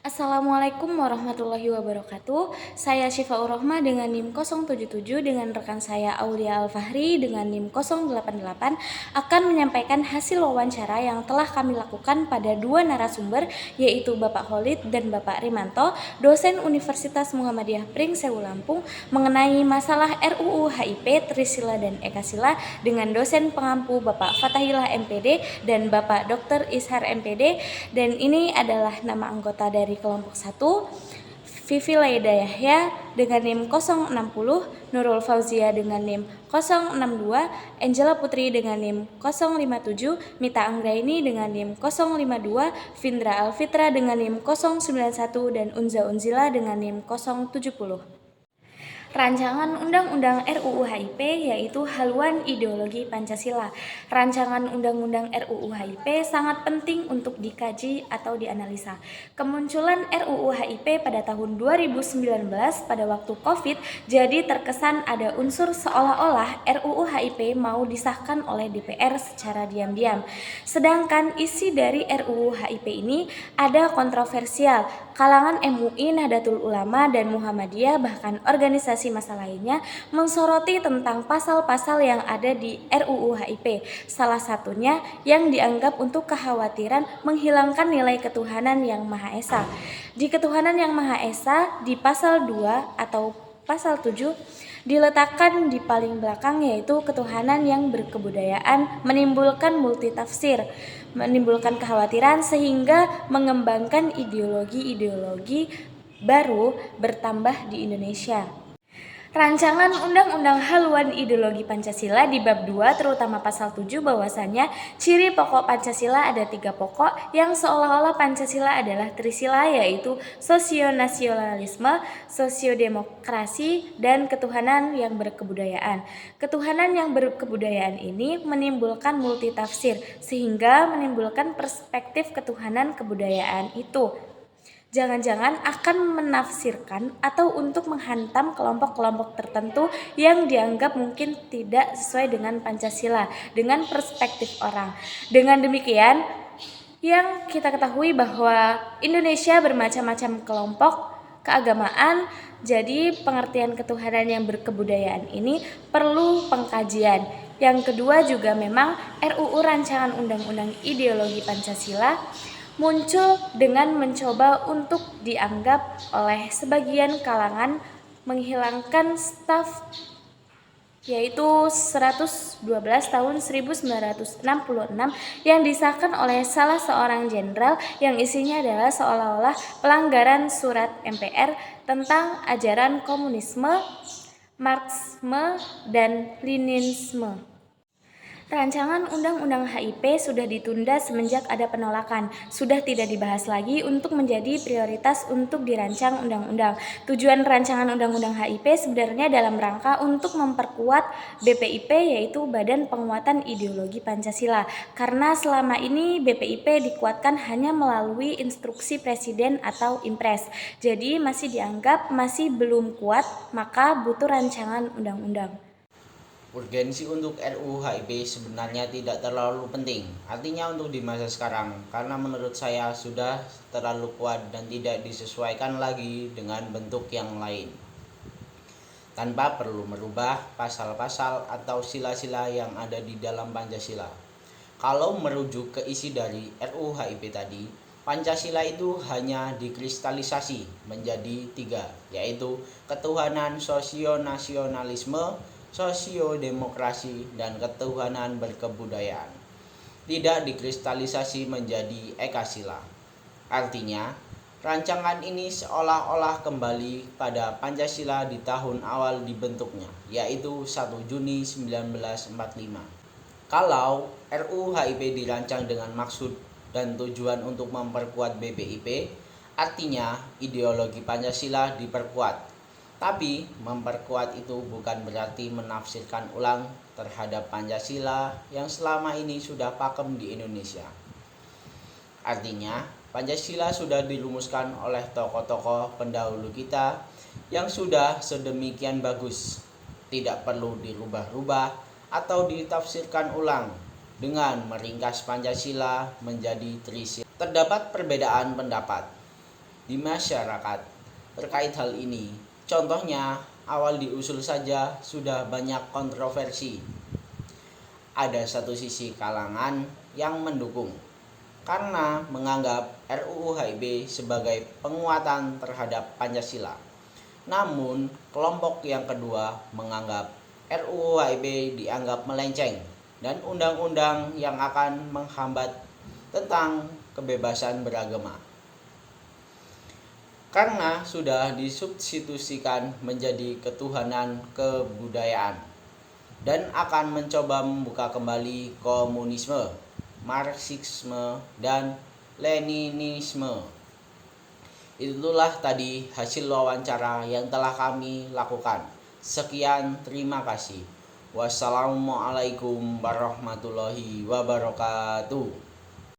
Assalamualaikum warahmatullahi wabarakatuh. Saya Syifaur Rohmah dengan NIM 077 dengan rekan saya Aulia Al-Fahri dengan NIM 088 akan menyampaikan hasil wawancara yang telah kami lakukan pada dua narasumber, yaitu Bapak Khalid dan Bapak Rimanto, dosen Universitas Muhammadiyah Pring Sewu Lampung, mengenai masalah RUU HIP Trisila dan Ekasila dengan dosen pengampu Bapak Fatahillah MPD dan Bapak Dr. Ishar MPD, dan ini adalah nama anggota dari kelompok 1, Vivi Laida Yahya dengan NIM 060, Nurul Fauzia dengan NIM 062, Angela Putri dengan NIM 057, Mita Anggraini dengan NIM 052, Vindra Alfitra dengan NIM 091, dan Unza Unzila dengan NIM 070. Rancangan Undang-Undang RUU HIP yaitu haluan ideologi Pancasila. Rancangan Undang-Undang RUU HIP sangat penting untuk dikaji atau dianalisa. Kemunculan RUU HIP pada tahun 2019 pada waktu COVID jadi terkesan ada unsur seolah-olah RUU HIP mau disahkan oleh DPR secara diam-diam. Sedangkan isi dari RUU HIP ini ada kontroversial. Kalangan MUI, Nahdlatul Ulama, dan Muhammadiyah bahkan organisasi massa lainnya mensoroti tentang pasal-pasal yang ada di RUU HIP. Salah satunya yang dianggap untuk kekhawatiran menghilangkan nilai ketuhanan yang Maha Esa. Di ketuhanan yang Maha Esa di pasal 2 atau pasal 7 diletakkan di paling belakang, yaitu ketuhanan yang berkebudayaan menimbulkan multitafsir, menimbulkan kekhawatiran sehingga mengembangkan ideologi-ideologi baru bertambah di Indonesia. Rancangan Undang-Undang Haluan Ideologi Pancasila di bab 2 terutama pasal 7 bahwasannya ciri pokok Pancasila ada 3 pokok yang seolah-olah Pancasila adalah Trisila, yaitu sosionasionalisme, sosiodemokrasi, dan ketuhanan yang berkebudayaan. Ketuhanan yang berkebudayaan ini menimbulkan multitafsir sehingga menimbulkan perspektif ketuhanan kebudayaan itu jangan-jangan akan menafsirkan atau untuk menghantam kelompok-kelompok tertentu yang dianggap mungkin tidak sesuai dengan Pancasila, dengan perspektif orang. Dengan demikian, yang kita ketahui bahwa Indonesia bermacam-macam kelompok keagamaan, jadi pengertian ketuhanan yang berkebudayaan ini perlu pengkajian. Yang kedua juga memang RUU Rancangan Undang-Undang Ideologi Pancasila muncul dengan mencoba untuk dianggap oleh sebagian kalangan menghilangkan staf, yaitu 112 tahun 1966 yang disahkan oleh salah seorang jenderal yang isinya adalah seolah-olah pelanggaran surat MPR tentang ajaran komunisme, Marxisme, dan Leninisme. Rancangan Undang-Undang HIP sudah ditunda semenjak ada penolakan, sudah tidak dibahas lagi untuk menjadi prioritas untuk dirancang undang-undang. Tujuan rancangan Undang-Undang HIP sebenarnya dalam rangka untuk memperkuat BPIP, yaitu Badan Penguatan Ideologi Pancasila, karena selama ini BPIP dikuatkan hanya melalui instruksi Presiden atau Impres, jadi masih dianggap masih belum kuat, maka butuh rancangan undang-undang. Urgensi untuk RUU HIP sebenarnya tidak terlalu penting, artinya untuk di masa sekarang, karena menurut saya sudah terlalu kuat dan tidak disesuaikan lagi dengan bentuk yang lain, tanpa perlu merubah pasal-pasal atau sila-sila yang ada di dalam Pancasila. Kalau merujuk ke isi dari RUU HIP tadi, Pancasila itu hanya dikristalisasi menjadi 3, yaitu ketuhanan, sosionasionalisme, sosiodemokrasi, dan ketuhanan berkebudayaan. Tidak dikristalisasi menjadi Ekasila. Artinya, rancangan ini seolah-olah kembali pada Pancasila di tahun awal dibentuknya, yaitu 1 Juni 1945. Kalau RUU HIP dirancang dengan maksud dan tujuan untuk memperkuat BPIP, artinya ideologi Pancasila diperkuat. Tapi memperkuat itu bukan berarti menafsirkan ulang terhadap Pancasila yang selama ini sudah pakem di Indonesia. Artinya, Pancasila sudah dirumuskan oleh tokoh-tokoh pendahulu kita yang sudah sedemikian bagus, tidak perlu dirubah-rubah atau ditafsirkan ulang dengan meringkas Pancasila menjadi Trisila. Terdapat perbedaan pendapat di masyarakat terkait hal ini. Contohnya, awal diusul saja sudah banyak kontroversi. Ada satu sisi kalangan yang mendukung karena menganggap RUU HIB sebagai penguatan terhadap Pancasila. Namun, kelompok yang kedua menganggap RUU HIB dianggap melenceng dan undang-undang yang akan menghambat tentang kebebasan beragama. Karena sudah disubstitusikan menjadi ketuhanan kebudayaan dan akan mencoba membuka kembali komunisme, Marxisme, dan Leninisme. Itulah tadi hasil wawancara yang telah kami lakukan. Sekian, terima kasih. Wassalamualaikum warahmatullahi wabarakatuh.